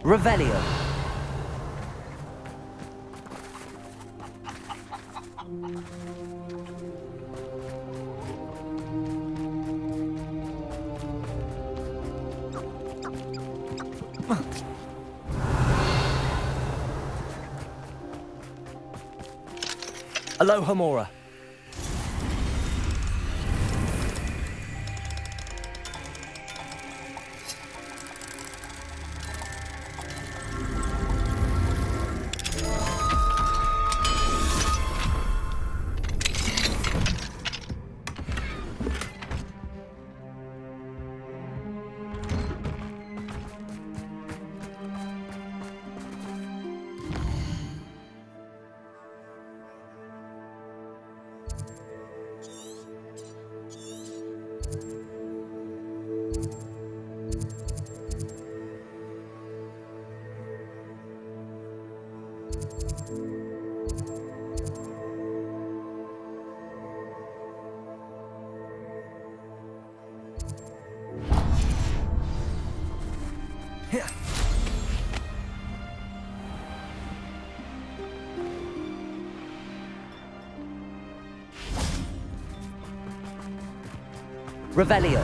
Revelio. Aloha Mora. Revelio.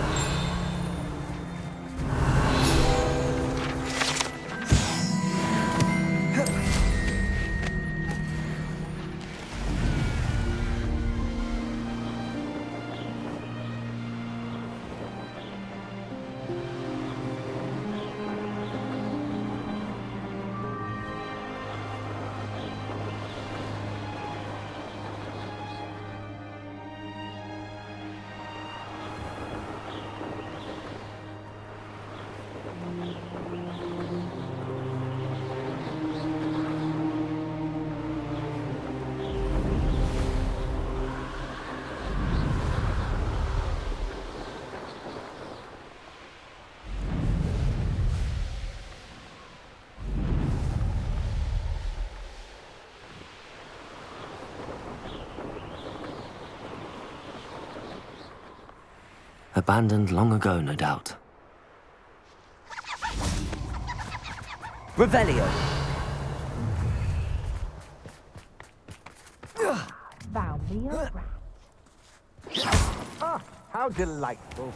Abandoned long ago, no doubt. Revelio. Found me a rat. Ah, how delightful.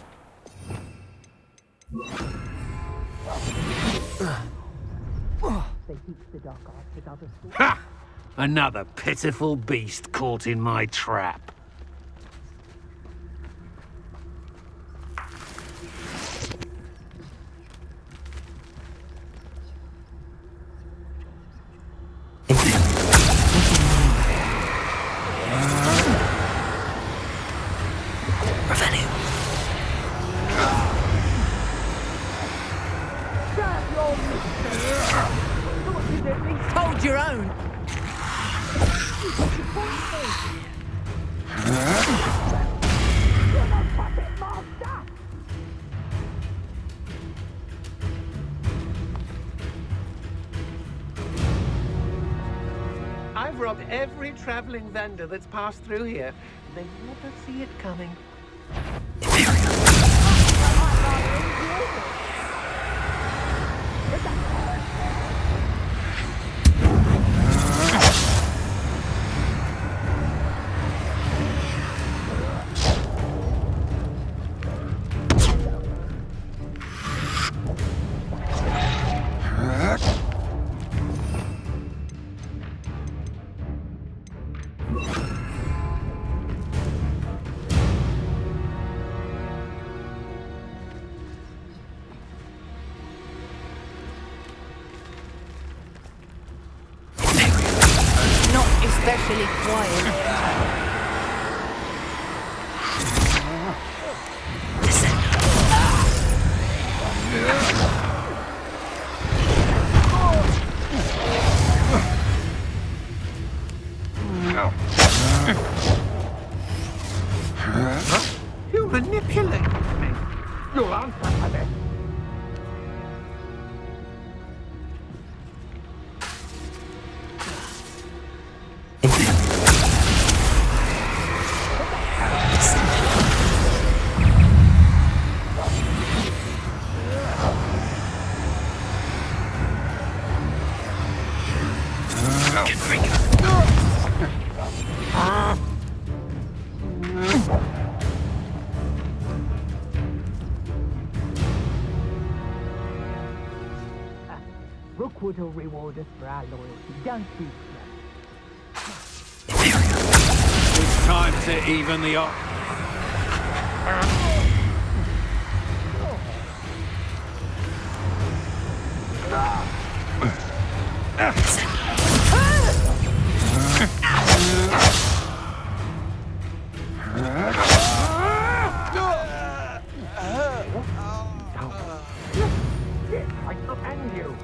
They teach the dark arts at other schools. Ha! Another pitiful beast caught in my trap. Hold your own. I've robbed every traveling vendor that's passed through here. They never see it coming. Especially quiet. You manipulate me. You'll answer for this. good will reward us for our loyalty. Don't you, It's time to even the odds. I shall end you.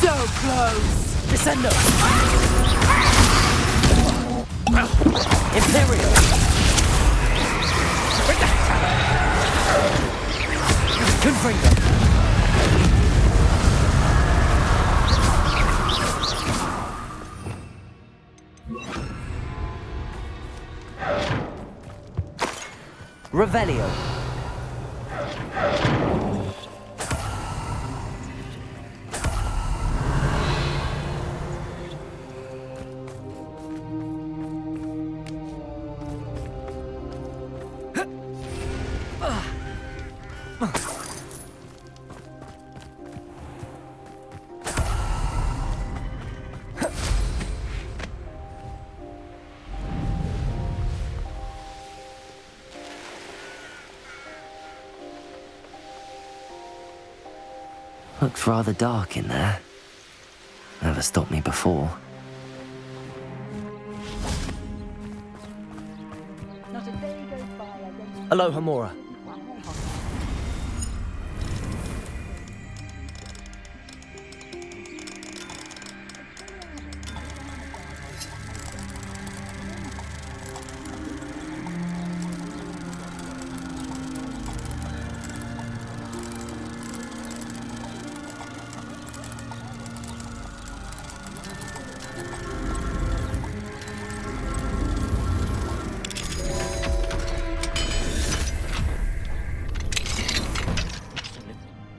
So close. Descendo! Imperial! Confringo! Revelio! Looks rather dark in there. Never stopped me before. Not a day goes by, I don't... Aloha, Mora.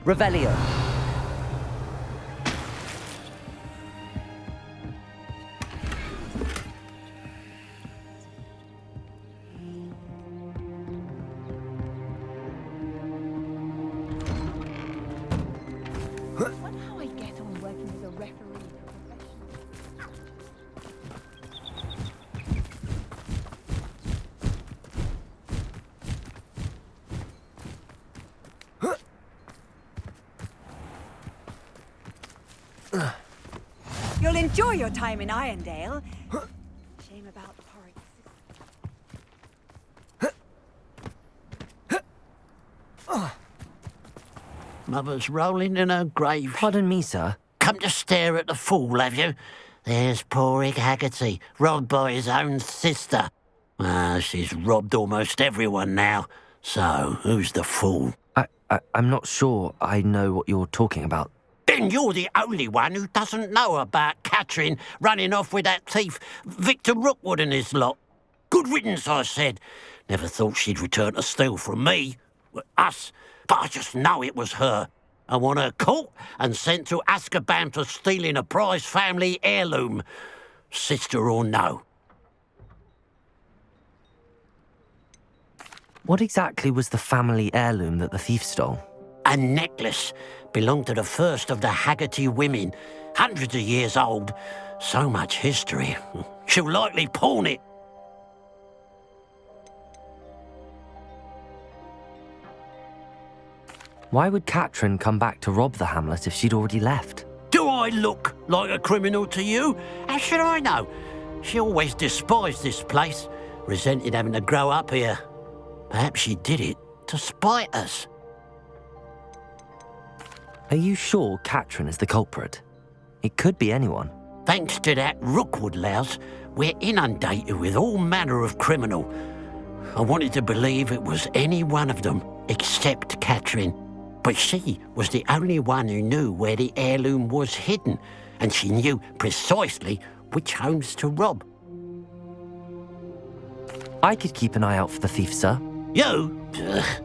Revelio. Wonder how I get on working as a referee professionally. You'll enjoy your time in Irondale. Shame about the porridge. Mother's rolling in her grave. Pardon me, sir. Come to stare at the fool, have you? There's poor Ig Haggerty, robbed by his own sister. She's robbed almost everyone now. So, who's the fool? I'm not sure I know what you're talking about. Then you're the only one who doesn't know about Catherine running off with that thief, Victor Rookwood and his lot. Good riddance, I said. Never thought she'd return to steal from me. Us. But I just know it was her. I want her caught and sent to Azkaban for stealing a prize family heirloom. Sister or no. What exactly was the family heirloom that the thief stole? A necklace belonged to the first of the Haggerty women. Hundreds of years old. So much history. She'll likely pawn it. Why would Catherine come back to rob the hamlet if she'd already left? Do I look like a criminal to you? How should I know? She always despised this place, resented having to grow up here. Perhaps she did it to spite us. Are you sure Catherine is the culprit? It could be anyone. Thanks to that Rookwood louse, we're inundated with all manner of criminal. I wanted to believe it was any one of them, except Catherine. But she was the only one who knew where the heirloom was hidden, and she knew precisely which homes to rob. I could keep an eye out for the thief, sir. You? Ugh.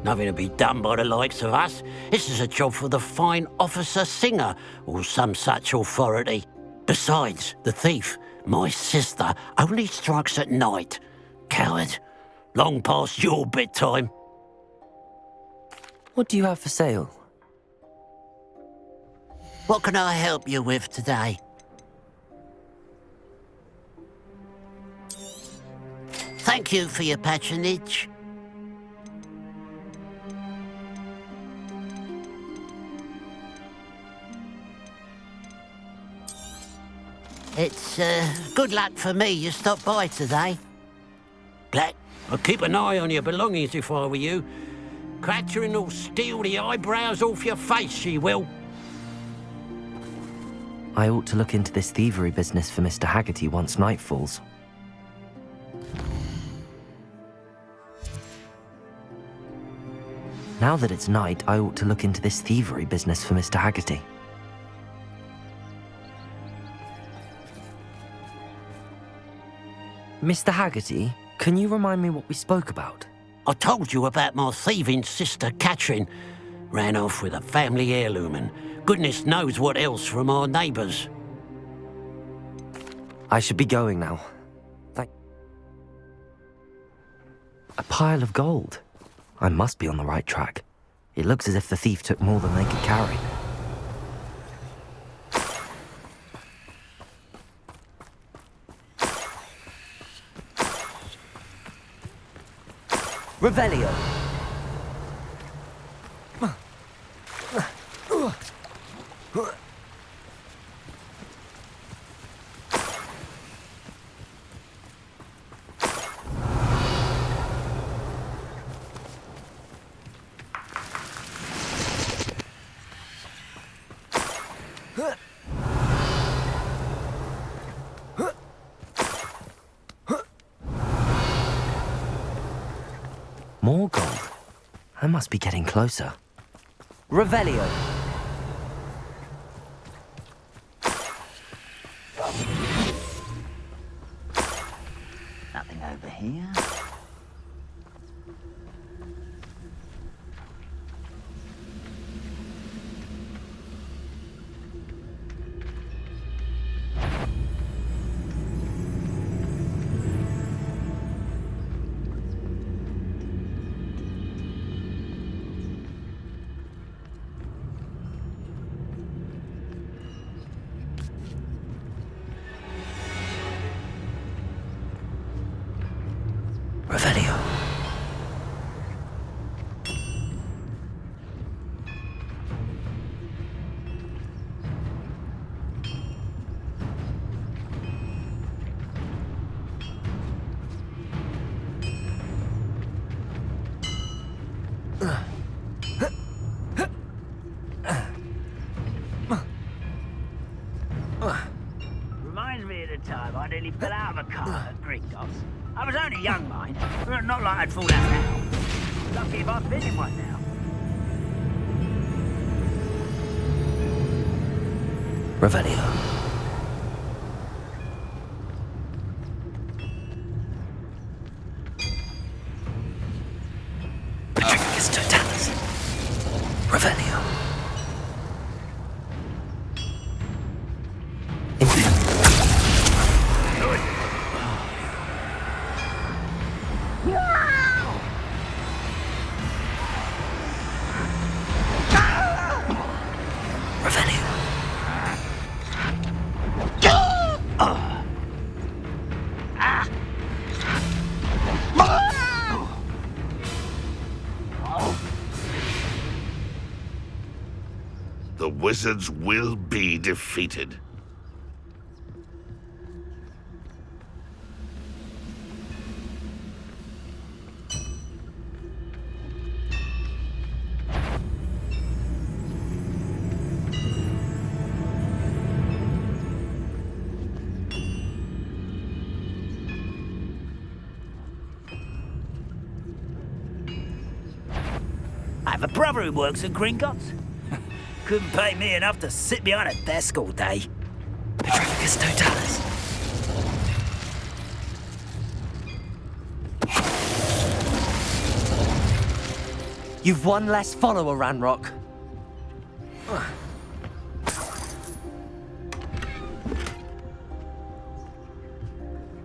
Nothing to be done by the likes of us. This is a job for the fine officer Singer, or some such authority. Besides, the thief, my sister, only strikes at night. Coward. Long past your bedtime. What do you have for sale? What can I help you with today? Thank you for your patronage. It's good luck for me you stopped by today. Black, I'd keep an eye on your belongings if I were you. Catherine will steal the eyebrows off your face, she will. I ought to look into this thievery business for Mr. Haggerty once night falls. Now that it's night, I ought to look into this thievery business for Mr. Haggerty. Mr. Haggerty, can you remind me what we spoke about? I told you about my thieving sister Catherine. Ran off with a family heirloom and goodness knows what else from our neighbours. I should be going now. A pile of gold. I must be on the right track. It looks as if the thief took more than they could carry. Revelio. More gold. I must be getting closer. Revelio. Nothing over here. Revelio. Reminds me of the time I nearly fell out of a car at Gringotts. I was only young, mind. Not like I'd fall out now. Lucky if I've been in one now. Revelio. Patricius Totalis. Revelio. The wizards will be defeated. I have a brother who works at Gringotts. Couldn't pay me enough to sit behind a desk all day. Petrificus totalis. You've one less follower, Ranrock.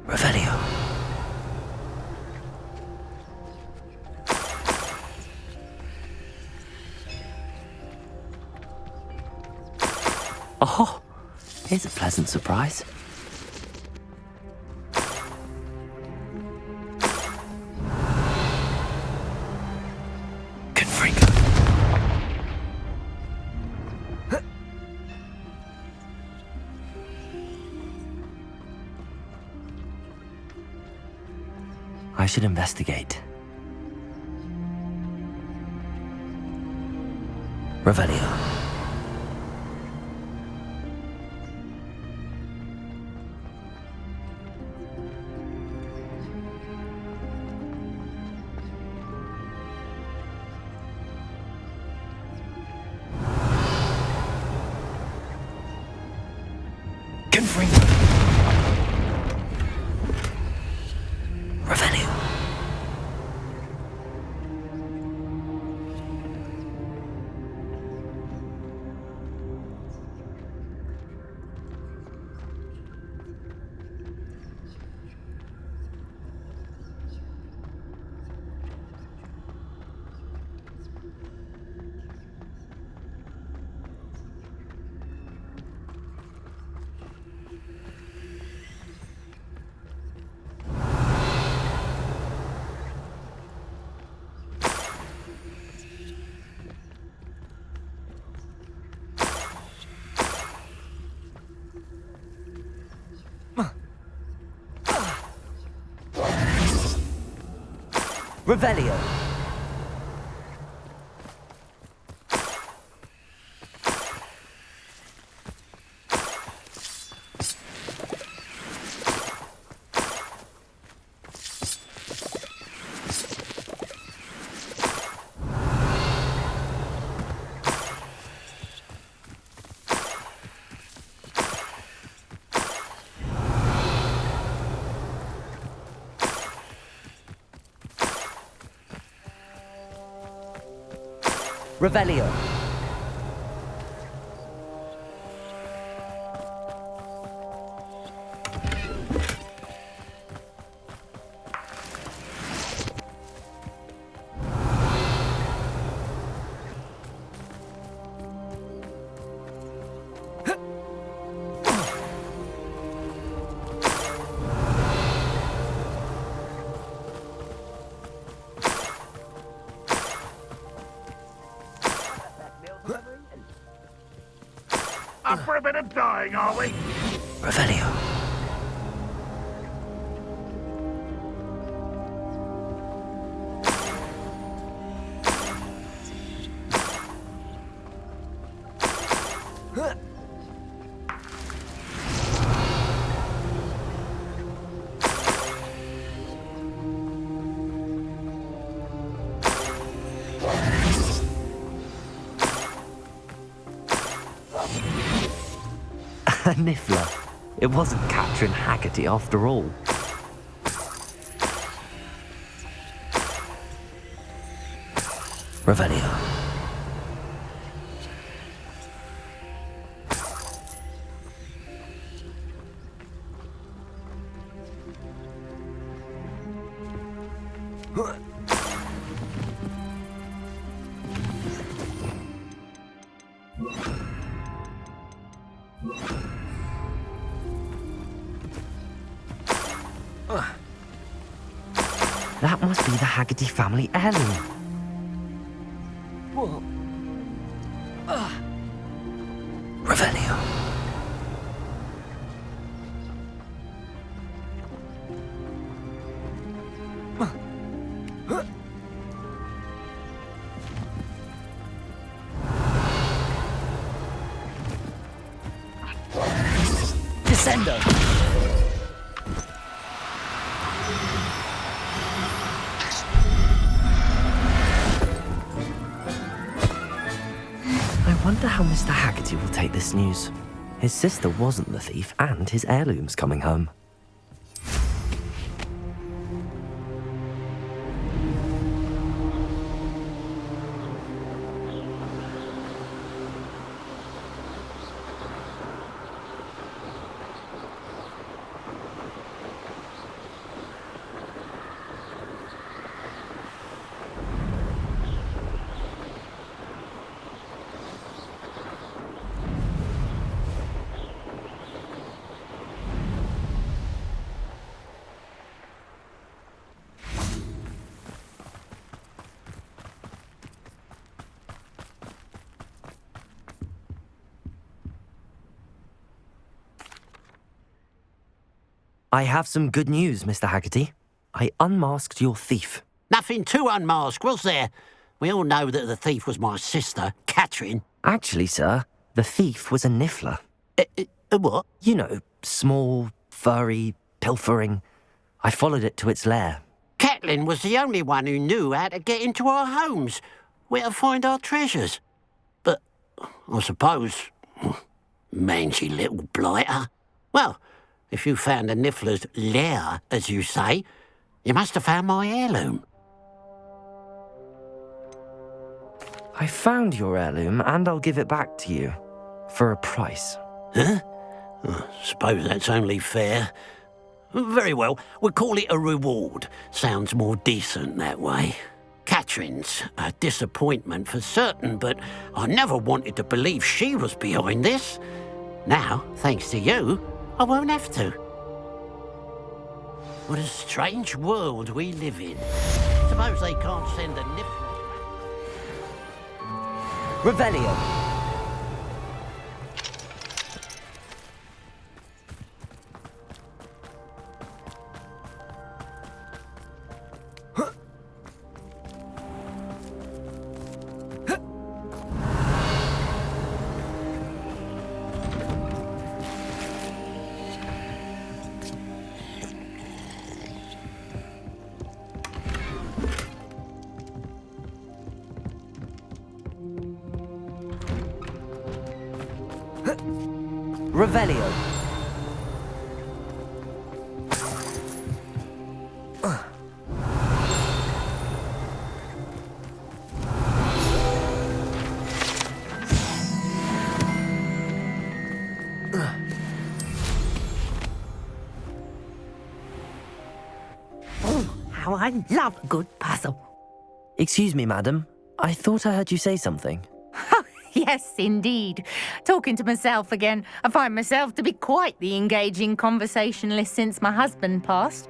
Revelio. Oh, here's a pleasant surprise. Confringo. I should investigate. Revelio. Confringo. Revelio. Revelio. Revelio. Up for a bit of dying, are we? Revelio. A Niffler. It wasn't Catherine Haggerty after all. Revelio. That must be the Haggerty family heirloom. What? Revelio. Descendo. wonder how Mr. Haggerty will take this news. His sister wasn't the thief, and his heirloom's coming home. I have some good news, Mr. Haggerty. I unmasked your thief. Nothing to unmask, was there? We all know that the thief was my sister, Catherine. Actually, sir, the thief was a niffler. What? You know, small, furry, pilfering. I followed it to its lair. Catelyn was the only one who knew how to get into our homes, where to find our treasures. But I suppose, mangy little blighter. Well, if you found the niffler's lair, as you say, you must have found my heirloom. I found your heirloom, and I'll give it back to you. For a price. Huh? I suppose that's only fair. Very well, we'll call it a reward. Sounds more decent that way. Catherine's a disappointment for certain, but I never wanted to believe she was behind this. Now, thanks to you, I won't have to. What a strange world we live in. Suppose they can't send a niffler. Revelio. Revelio. Oh, how I love a good puzzle. Excuse me, madam. I thought I heard you say something. Yes, indeed. Talking to myself again. I find myself to be quite the engaging conversationalist since my husband passed.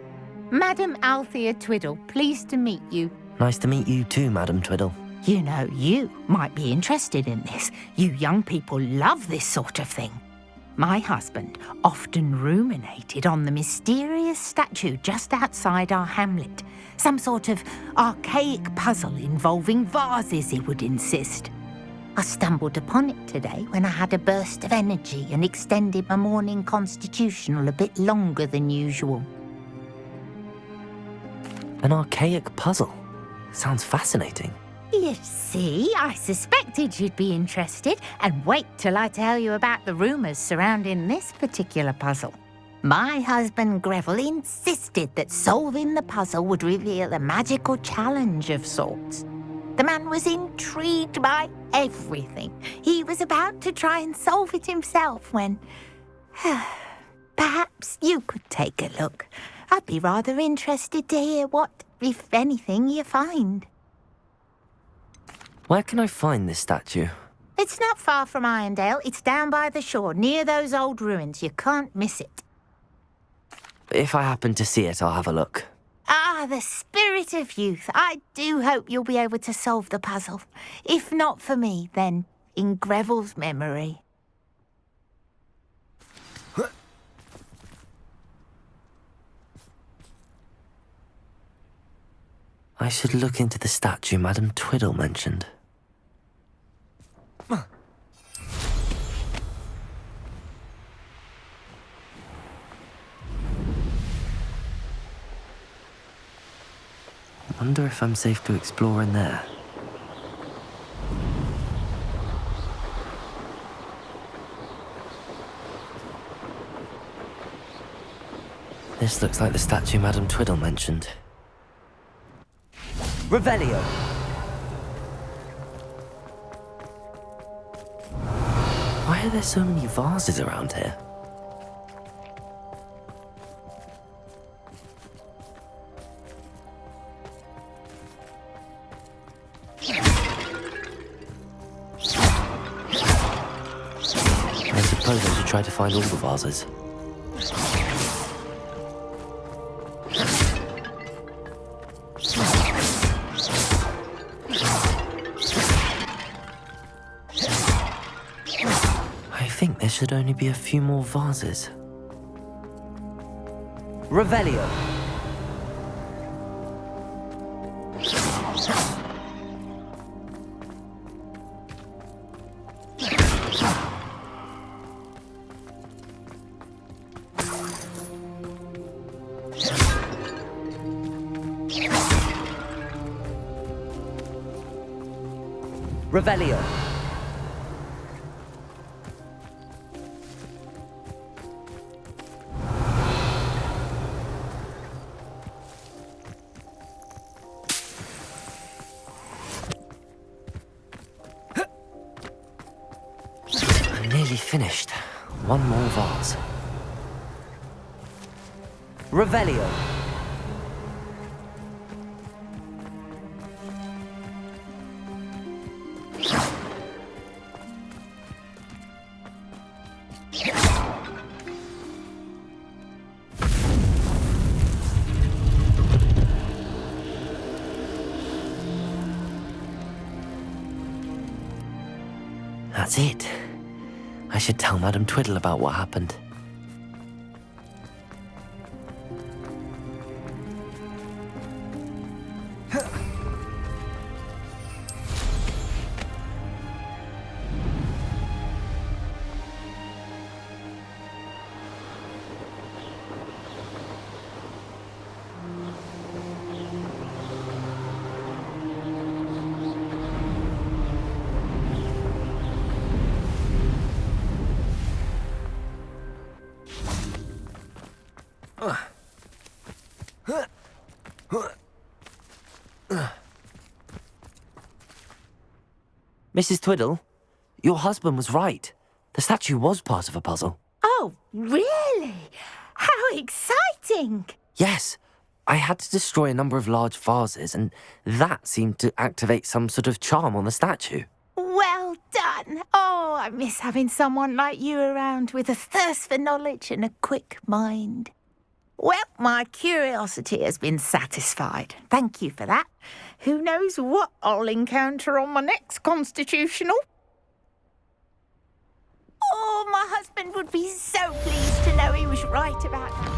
Madam Althea Twiddle, pleased to meet you. Nice to meet you too, Madam Twiddle. You know, you might be interested in this. You young people love this sort of thing. My husband often ruminated on the mysterious statue just outside our hamlet. Some sort of archaic puzzle involving vases, he would insist. I stumbled upon it today when I had a burst of energy and extended my morning constitutional a bit longer than usual. An archaic puzzle. Sounds fascinating. You see, I suspected you'd be interested, and wait till I tell you about the rumours surrounding this particular puzzle. My husband Greville insisted that solving the puzzle would reveal a magical challenge of sorts. The man was intrigued by everything. He was about to try and solve it himself when... Perhaps you could take a look. I'd be rather interested to hear what, if anything, you find. Where can I find this statue? It's not far from Irondale. It's down by the shore, near those old ruins. You can't miss it. If I happen to see it, I'll have a look. Ah, the spirit of youth. I do hope you'll be able to solve the puzzle. If not for me, then in Greville's memory. I should look into the statue Madam Twiddle mentioned. I wonder if I'm safe to explore in there. This looks like the statue Madame Twiddle mentioned. Revelio! Why are there so many vases around here? I suppose I should try to find all the vases. I think there should only be a few more vases. Revelio! Revelio. I'm nearly finished. One more vase. Revelio. That's it. I should tell Madame Twiddle about what happened. Mrs. Twiddle, your husband was right. The statue was part of a puzzle. Oh, really? How exciting! Yes, I had to destroy a number of large vases, and that seemed to activate some sort of charm on the statue. Well done. Oh, I miss having someone like you around with a thirst for knowledge and a quick mind. Well, my curiosity has been satisfied. Thank you for that. Who knows what I'll encounter on my next constitutional? Oh, my husband would be so pleased to know he was right about that.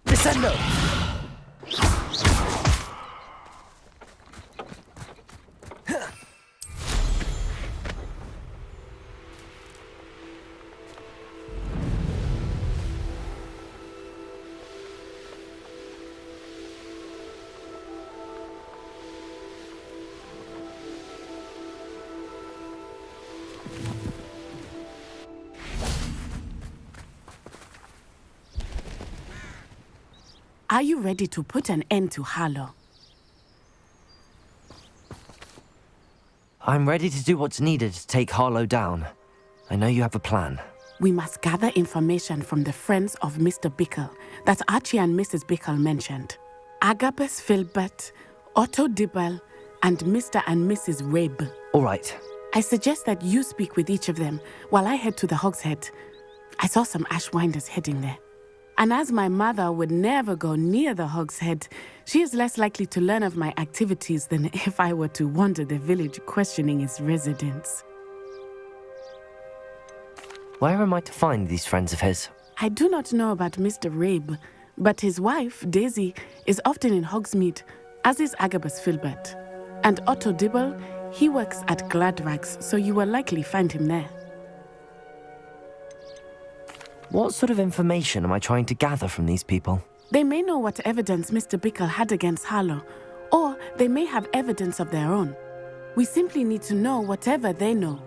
Descendo! Are you ready to put an end to Harlow? I'm ready to do what's needed to take Harlow down. I know you have a plan. We must gather information from the friends of Mr. Bickle that Archie and Mrs. Bickle mentioned. Agabus Filbert, Otto Dibble, and Mr. and Mrs. Rabe. All right. I suggest that you speak with each of them while I head to the Hogshead. I saw some Ashwinders heading there. And as my mother would never go near the Hogshead, she is less likely to learn of my activities than if I were to wander the village questioning its residents. Where am I to find these friends of his? I do not know about Mr. Rabe, but his wife, Daisy, is often in Hogsmeade, as is Agabus Filbert. And Otto Dibble, he works at Gladrags, so you will likely find him there. What sort of information am I trying to gather from these people? They may know what evidence Mr. Bickle had against Harlow, or they may have evidence of their own. We simply need to know whatever they know.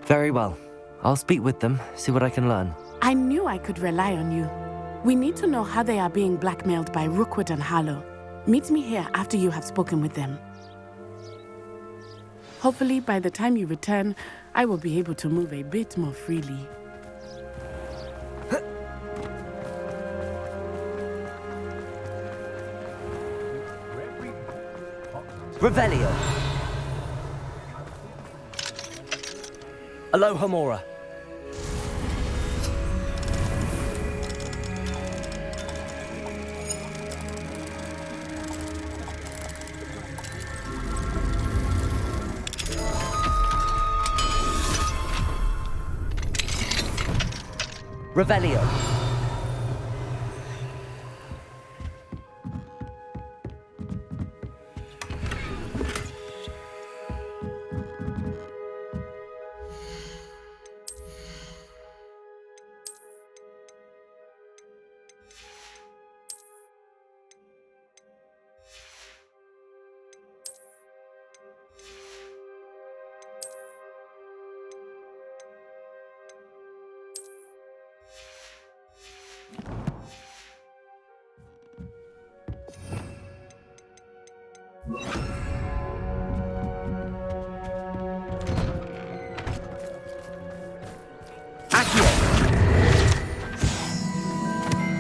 Very well. I'll speak with them, see what I can learn. I knew I could rely on you. We need to know how they are being blackmailed by Rookwood and Harlow. Meet me here after you have spoken with them. Hopefully, by the time you return, I will be able to move a bit more freely. Revelio. Aloha Mora. Revelio.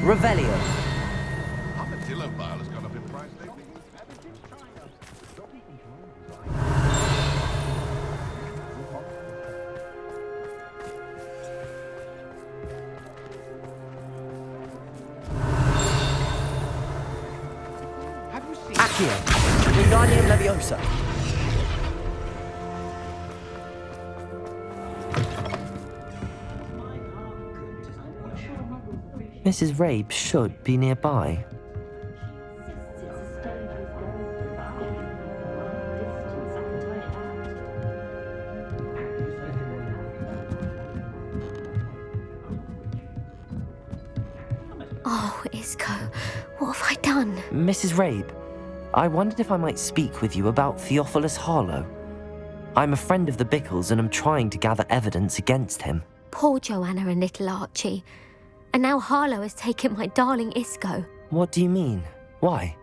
Revelio. Armadillo bile has gone up in price lately. Have you seen Accio. Wingardium Leviosa. Mrs. Rabe should be nearby. Oh, Isco, what have I done? Mrs. Rabe, I wondered if I might speak with you about Theophilus Harlow. I'm a friend of the Bickles and am trying to gather evidence against him. Poor Joanna and little Archie. And now Harlow has taken my darling Isco. What do you mean? Why?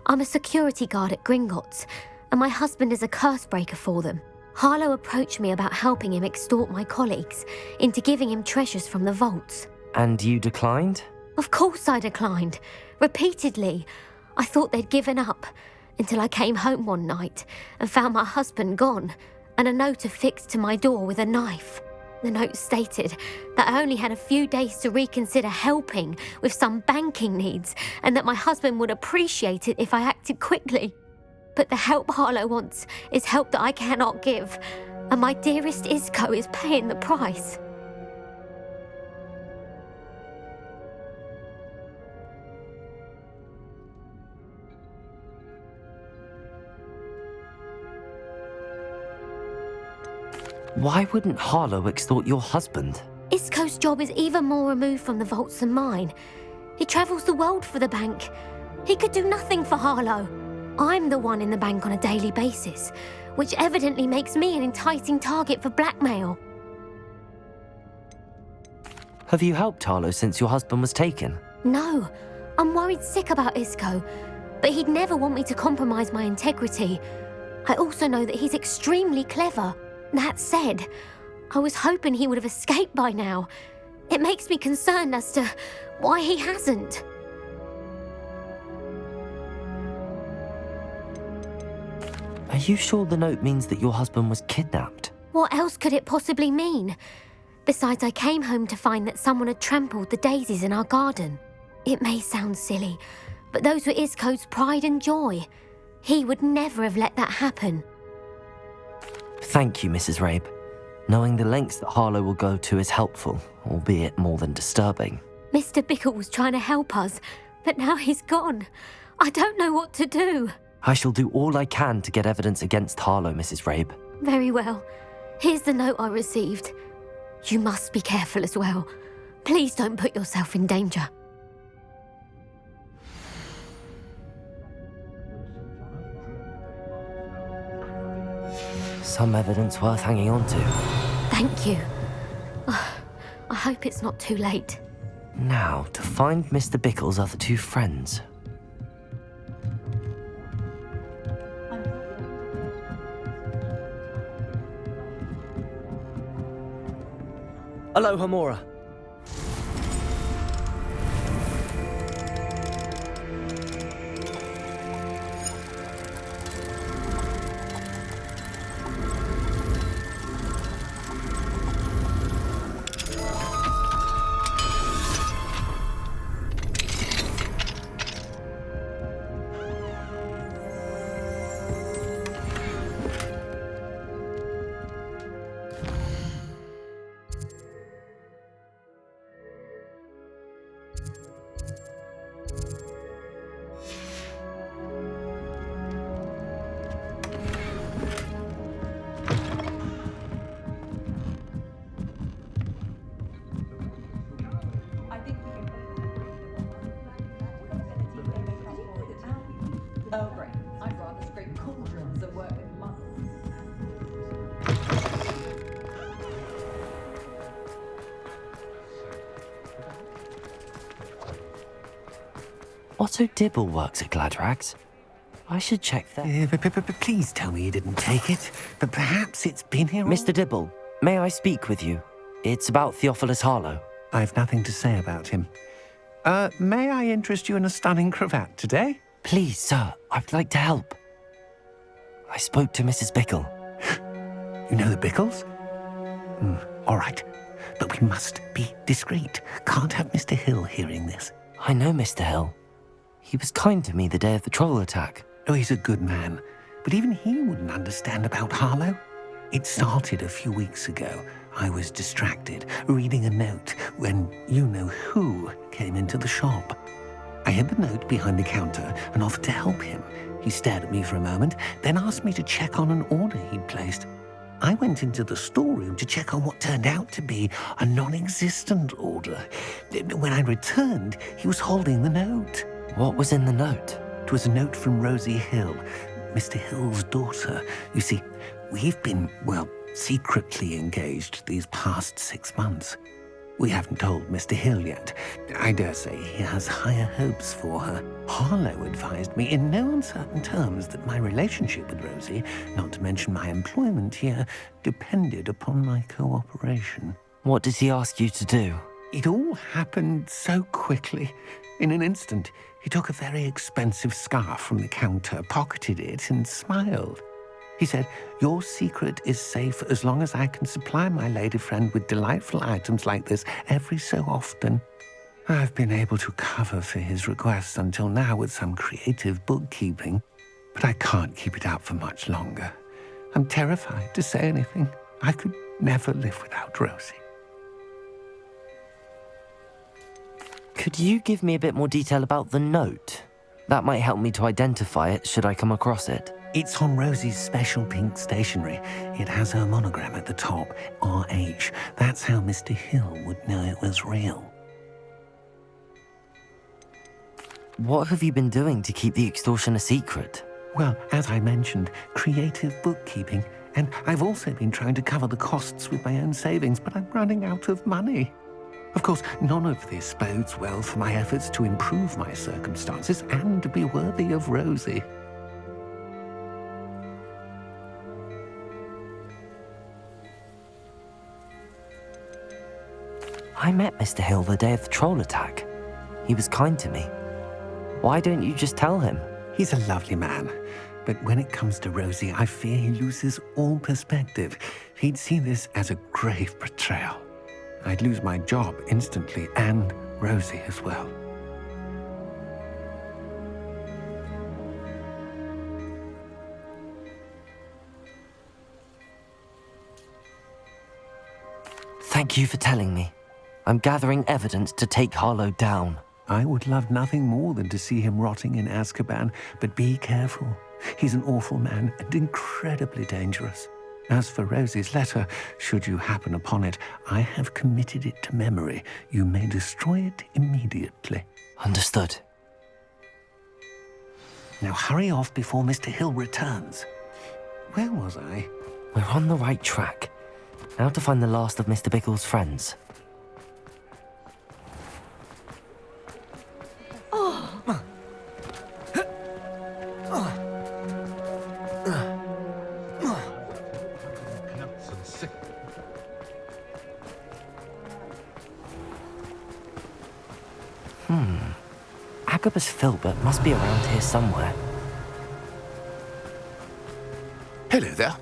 I'm a security guard at Gringotts, and my husband is a curse breaker for them. Harlow approached me about helping him extort my colleagues into giving him treasures from the vaults. And you declined? Of course I declined. Repeatedly. I thought they'd given up, until I came home one night and found my husband gone, and a note affixed to my door with a knife. The note stated that I only had a few days to reconsider helping with some banking needs, and that my husband would appreciate it if I acted quickly. But the help Harlow wants is help that I cannot give, and my dearest Isco is paying the price. Why wouldn't Harlow extort your husband? Isco's job is even more removed from the vaults than mine. He travels the world for the bank. He could do nothing for Harlow. I'm the one in the bank on a daily basis, which evidently makes me an enticing target for blackmail. Have you helped Harlow since your husband was taken? No, I'm worried sick about Isco, but he'd never want me to compromise my integrity. I also know that he's extremely clever. That said, I was hoping he would have escaped by now. It makes me concerned as to why he hasn't. Are you sure the note means that your husband was kidnapped? What else could it possibly mean? Besides, I came home to find that someone had trampled the daisies in our garden. It may sound silly, but those were Isco's pride and joy. He would never have let that happen. Thank you, Mrs. Rabe. Knowing the lengths that Harlow will go to is helpful, albeit more than disturbing. Mr. Bickle was trying to help us, but now he's gone. I don't know what to do. I shall do all I can to get evidence against Harlow, Mrs. Rabe. Very well. Here's the note I received. You must be careful as well. Please don't put yourself in danger. Some evidence worth hanging on to. Thank you. I hope it's not too late. Now, to find Mr. Bickle's other two friends. Aloha, Mora. Oh, great. I'd rather scrape cauldrons than work with mud. Otto Dibble works at Gladrags. I should check that. Please tell me you didn't take it. But perhaps it's been here. Mr. Dibble, may I speak with you? It's about Theophilus Harlow. I've nothing to say about him. May I interest you in a stunning cravat today? Please, sir, I'd like to help. I spoke to Mrs. Bickle. You know the Bickles? All right. But we must be discreet. Can't have Mr. Hill hearing this. I know Mr. Hill. He was kind to me the day of the troll attack. Oh, he's a good man. But even he wouldn't understand about Harlow. It started a few weeks ago. I was distracted, reading a note, when you-know-who came into the shop. I hid the note behind the counter and offered to help him. He stared at me for a moment, then asked me to check on an order he'd placed. I went into the storeroom to check on what turned out to be a non-existent order. When I returned, he was holding the note. What was in the note? It was a note from Rosie Hill, Mr. Hill's daughter. You see, we've been, secretly engaged these past 6 months. We haven't told Mr. Hill yet. I dare say he has higher hopes for her. Harlow advised me in no uncertain terms that my relationship with Rosie, not to mention my employment here, depended upon my cooperation. What did he ask you to do? It all happened so quickly. In an instant, he took a very expensive scarf from the counter, pocketed it, and smiled. He said, "Your secret is safe as long as I can supply my lady friend with delightful items like this every so often." I've been able to cover for his requests until now with some creative bookkeeping, but I can't keep it up for much longer. I'm terrified to say anything. I could never live without Rosie. Could you give me a bit more detail about the note? That might help me to identify it should I come across it. It's on Rosie's special pink stationery. It has her monogram at the top, RH. That's how Mr. Hill would know it was real. What have you been doing to keep the extortion a secret? Well, as I mentioned, creative bookkeeping. And I've also been trying to cover the costs with my own savings, but I'm running out of money. Of course, none of this bodes well for my efforts to improve my circumstances and to be worthy of Rosie. I met Mr. Hill the day of the troll attack. He was kind to me. Why don't you just tell him? He's a lovely man. But when it comes to Rosie, I fear he loses all perspective. He'd see this as a grave betrayal. I'd lose my job instantly, and Rosie as well. Thank you for telling me. I'm gathering evidence to take Harlow down. I would love nothing more than to see him rotting in Azkaban, but be careful. He's an awful man and incredibly dangerous. As for Rosie's letter, should you happen upon it, I have committed it to memory. You may destroy it immediately. Understood. Now hurry off before Mr. Hill returns. Where was I? We're on the right track. Now to find the last of Mr. Bickle's friends. Agabus Filbert must be around here somewhere. Hello there.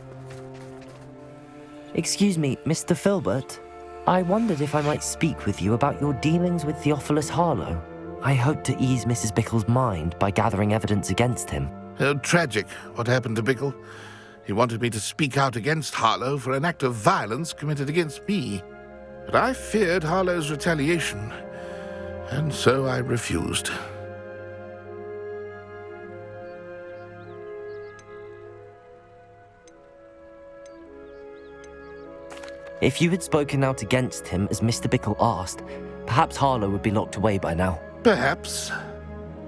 Excuse me, Mr. Filbert. I wondered if I might speak with you about your dealings with Theophilus Harlow. I hope to ease Mrs. Bickle's mind by gathering evidence against him. Tragic, what happened to Bickle. He wanted me to speak out against Harlow for an act of violence committed against me. But I feared Harlow's retaliation, and so I refused. If you had spoken out against him as Mr. Bickle asked, perhaps Harlow would be locked away by now. Perhaps.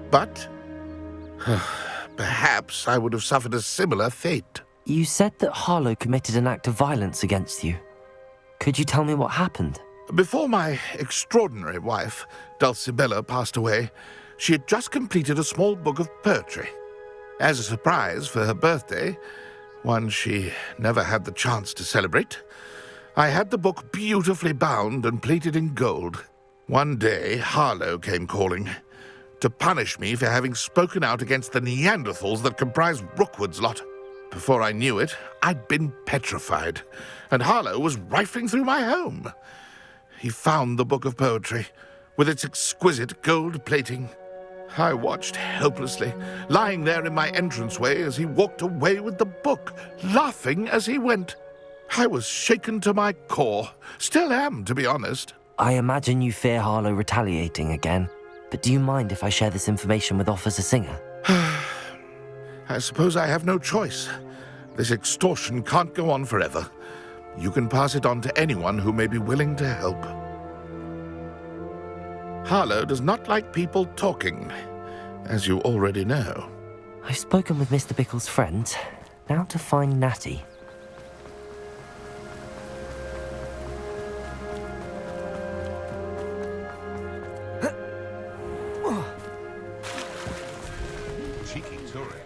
But perhaps I would have suffered a similar fate. You said that Harlow committed an act of violence against you. Could you tell me what happened? Before my extraordinary wife, Dulcibella, passed away, she had just completed a small book of poetry. As a surprise for her birthday, one she never had the chance to celebrate, I had the book beautifully bound and plated in gold. One day, Harlow came calling to punish me for having spoken out against the Neanderthals that comprise Rookwood's lot. Before I knew it, I'd been petrified, and Harlow was rifling through my home. He found the book of poetry, with its exquisite gold plating. I watched helplessly, lying there in my entranceway as he walked away with the book, laughing as he went. I was shaken to my core. Still am, to be honest. I imagine you fear Harlow retaliating again, but do you mind if I share this information with Officer Singer? I suppose I have no choice. This extortion can't go on forever. You can pass it on to anyone who may be willing to help. Harlow does not like people talking, as you already know. I've spoken with Mr. Bickle's friends. Now to find Natty. Cheeky tourist.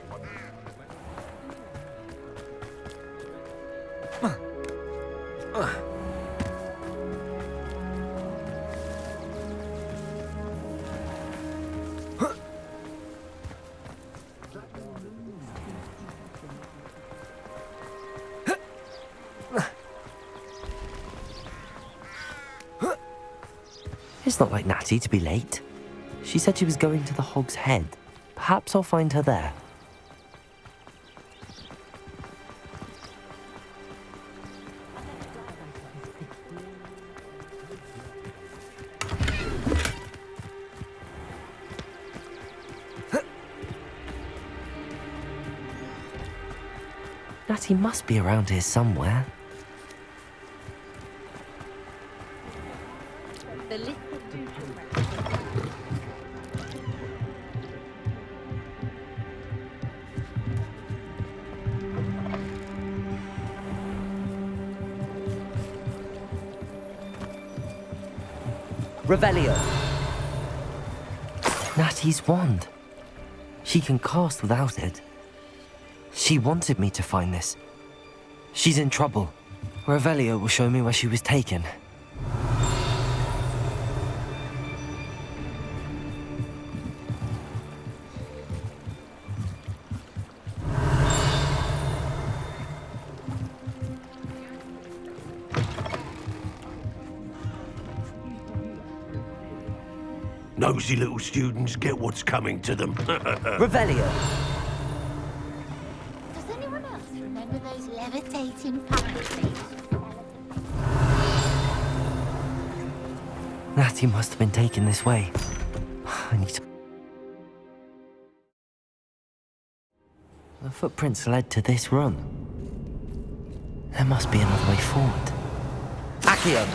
It's not like Natty to be late. She said she was going to the Hog's Head. Perhaps I'll find her there. Natty must be around here somewhere. Revelio. Natty's wand. She can cast without it. She wanted me to find this. She's in trouble. Revelio will show me where she was taken. Nosy little students get what's coming to them. Revelio. Does anyone else remember those levitating puppets? Natty must have been taken this way. I need to... The footprints led to this room. There must be another way forward. Accio!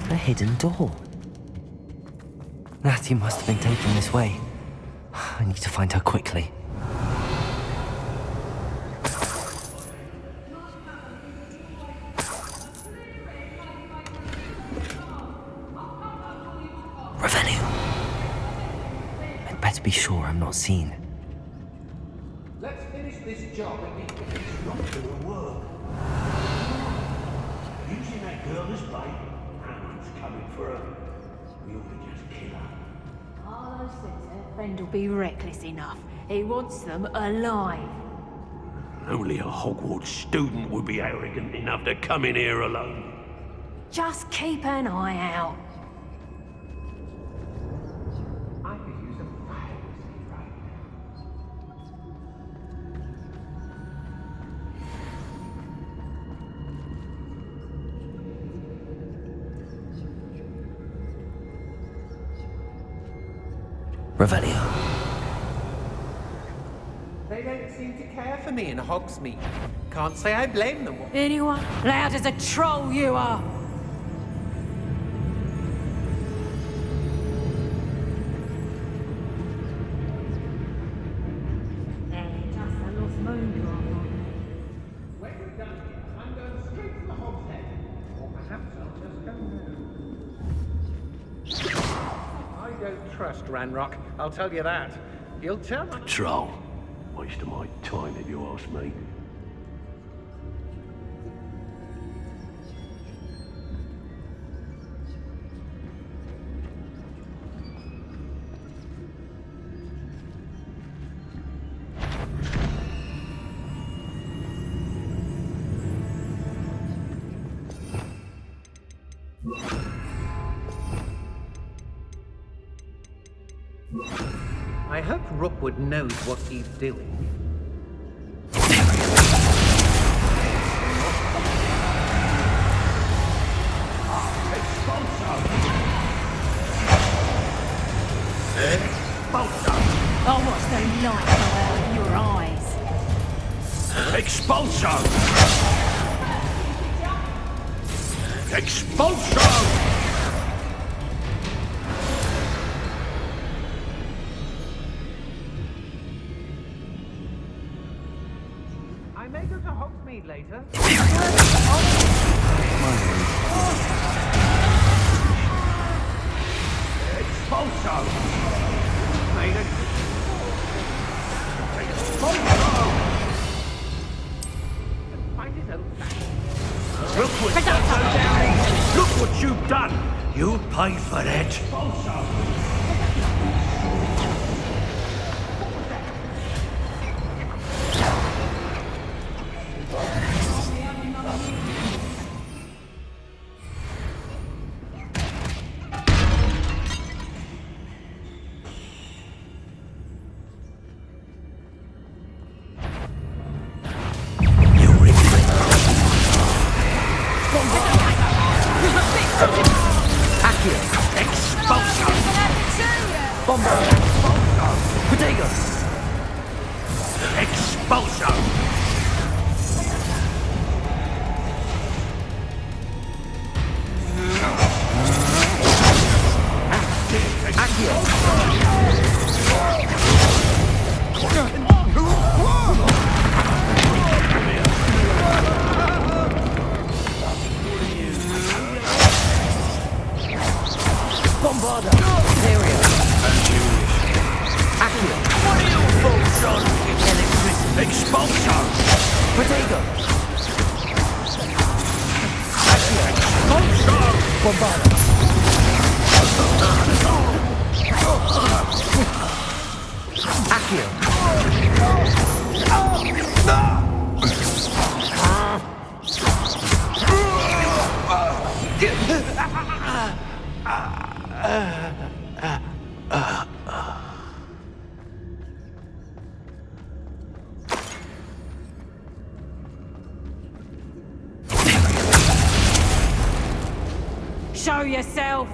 A hidden door. Natty must have been taken this way. I need to find her quickly. Revelio. I'd better be sure I'm not seen. Let's finish this job and be finished. Not doing work. Using that girl as bait. Hammond's coming for her. We ought to just kill her. Harlow says her friend will be reckless enough. He wants them alive. Only a Hogwarts student would be arrogant enough to come in here alone. Just keep an eye out. I could use a fire escape right now. Revelio. They don't seem to care for me in Hogsmeade. Can't say I blame them. Anyone? Loud as a troll you are! When we're done here, I'm going straight to the Hogshead. Or perhaps I'll just go home. I don't trust Ranrock, I'll tell you that. He'll tell me... Troll. Waste of my time if you ask me. I hope Rookwood knows what he's doing. Oh, what's the light out of your eyes? Expulso! Expulso! I may go to Hogsmeade later. Expulso! Look what you've done! You pay for that! Bombarda! Show yourself!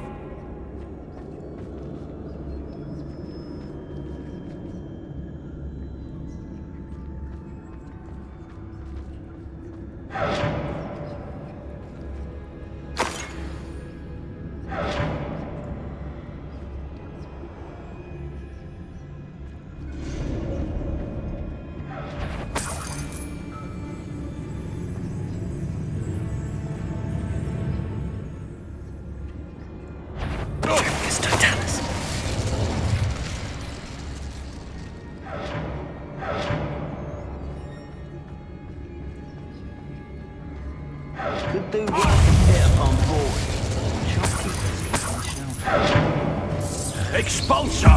Could do work to get up on board. Shopkeepers on the shelf. Expulso!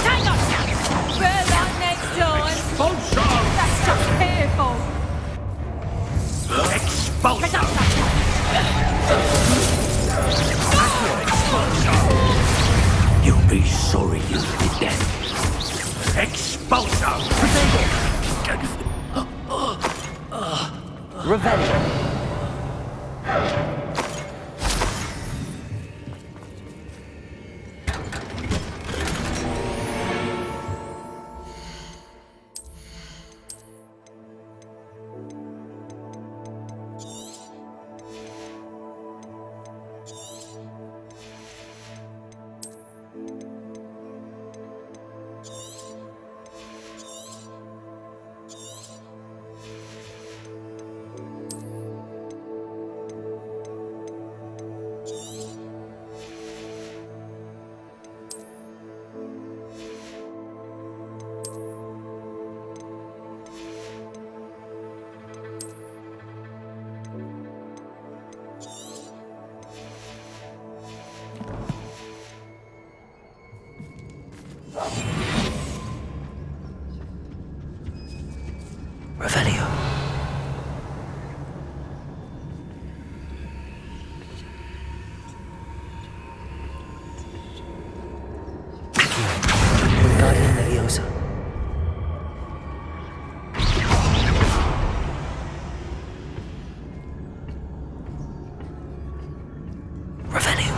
Hang on! Better luck next time! Expulso! That's just fearful! Expulso! You'll be sorry you did that. Expulso! Revelio. Revelio. Wingardium Leviosa. Revelio.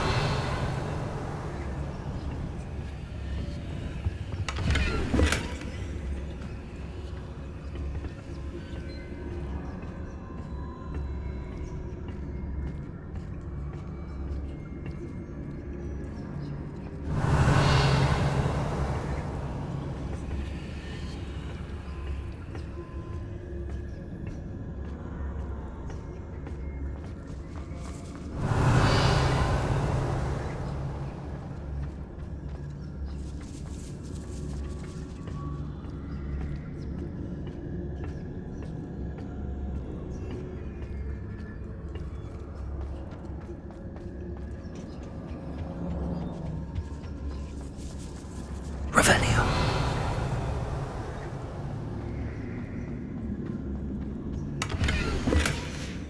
Revelio.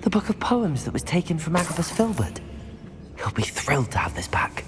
The book of poems that was taken from Agabus Filbert. He'll be thrilled to have this back.